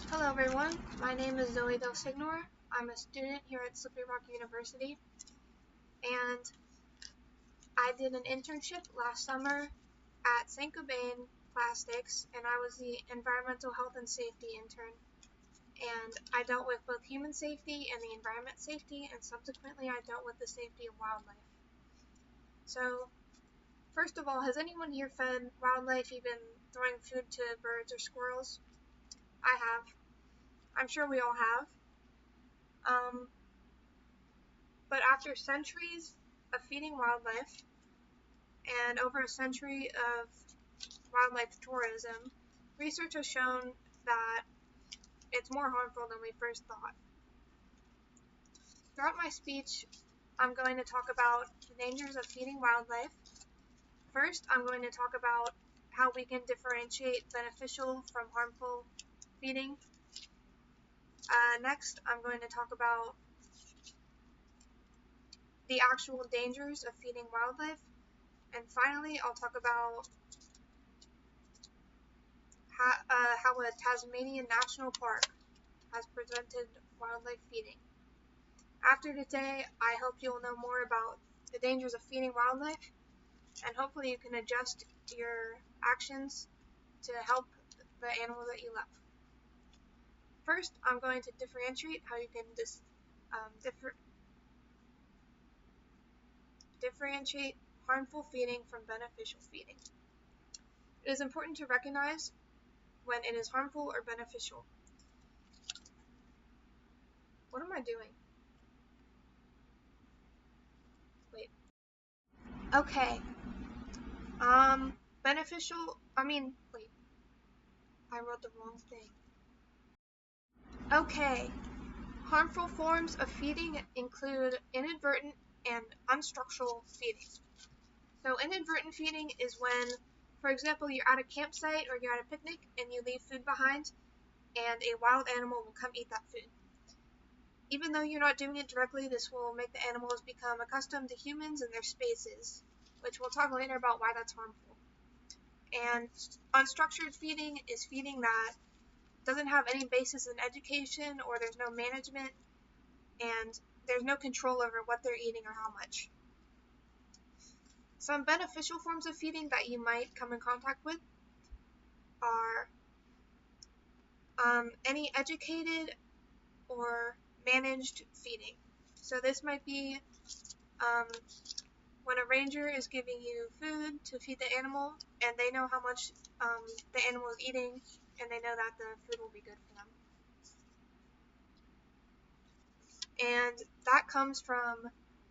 Hello everyone, my name is Zoe Del Signor. I'm a student here at Slippery Rock University, and I did an internship last summer at St. Gobain Plastics, and I was the environmental health and safety intern. And I dealt with both human safety and the environment safety, and subsequently I dealt with the safety of wildlife. So, first of all, has anyone here fed wildlife, even throwing food to birds or squirrels? I have. I'm sure we all have. But after centuries of feeding wildlife and over a century of wildlife tourism, research has shown that it's more harmful than we first thought. Throughout my speech, I'm going to talk about the dangers of feeding wildlife. First, I'm going to talk about how we can differentiate beneficial from harmful feeding. Next, I'm going to talk about the actual dangers of feeding wildlife. And finally, I'll talk about how a Tasmanian National Park has prevented wildlife feeding. After today, I hope you'll know more about the dangers of feeding wildlife, and hopefully you can adjust your actions to help the animals that you love. First, I'm going to differentiate how you can differentiate harmful feeding from beneficial feeding. It is important to recognize when it is harmful or beneficial. What am I doing? Wait. Okay. Beneficial, wait. I wrote the wrong thing. Okay. Harmful forms of feeding include inadvertent and unstructural feeding. So inadvertent feeding is when, for example, you're at a campsite or you're at a picnic and you leave food behind, and a wild animal will come eat that food. Even though you're not doing it directly, this will make the animals become accustomed to humans and their spaces, which we'll talk later about why that's harmful. And unstructured feeding is feeding that doesn't have any basis in education, or there's no management, and there's no control over what they're eating or how much. Some beneficial forms of feeding that you might come in contact with are any educated or managed feeding. So this might be when a ranger is giving you food to feed the animal, and they know how much the animal is eating, and they know that the food will be good for them. And that comes from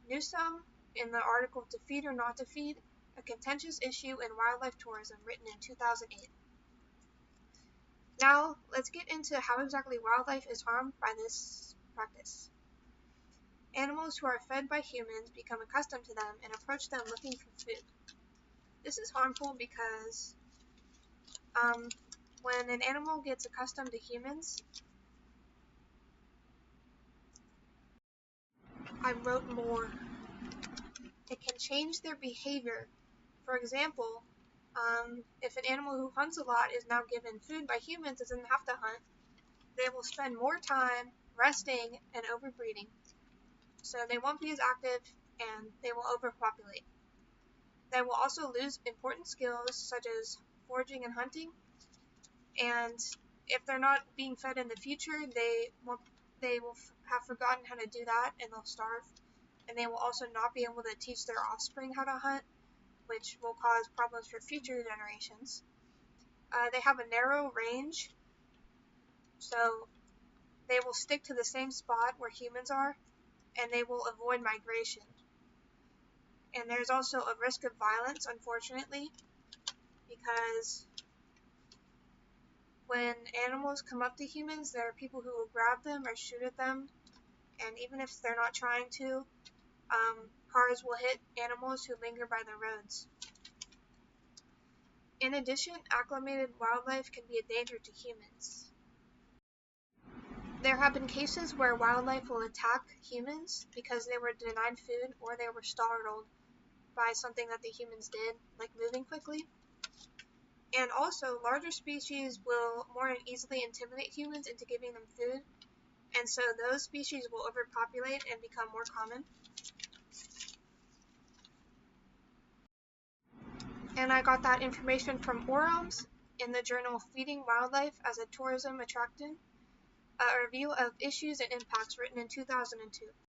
Newsom in the article To Feed or Not to Feed, a contentious issue in wildlife tourism, written in 2008. Now, let's get into how exactly wildlife is harmed by this practice. Animals who are fed by humans become accustomed to them and approach them looking for food. This is harmful because when an animal gets accustomed to humans, I wrote more. It can change their behavior. For example, if an animal who hunts a lot is now given food by humans and doesn't have to hunt, they will spend more time resting and overbreeding. So they won't be as active and they will overpopulate. They will also lose important skills such as foraging and hunting, and if they're not being fed in the future, they will have forgotten how to do that and they'll starve, and they will also not be able to teach their offspring how to hunt, which will cause problems for future generations. They have a narrow range, so they will stick to the same spot where humans are, and they will avoid migration. And there's also a risk of violence, unfortunately, because when animals come up to humans, there are people who will grab them or shoot at them, and even if they're not trying to, cars will hit animals who linger by the roads. In addition, acclimated wildlife can be a danger to humans. There have been cases where wildlife will attack humans because they were denied food or they were startled by something that the humans did, like moving quickly. And also, larger species will more easily intimidate humans into giving them food, and so those species will overpopulate and become more common. And I got that information from Orums in the journal Feeding Wildlife as a Tourism Attractant, a review of issues and impacts written in 2002.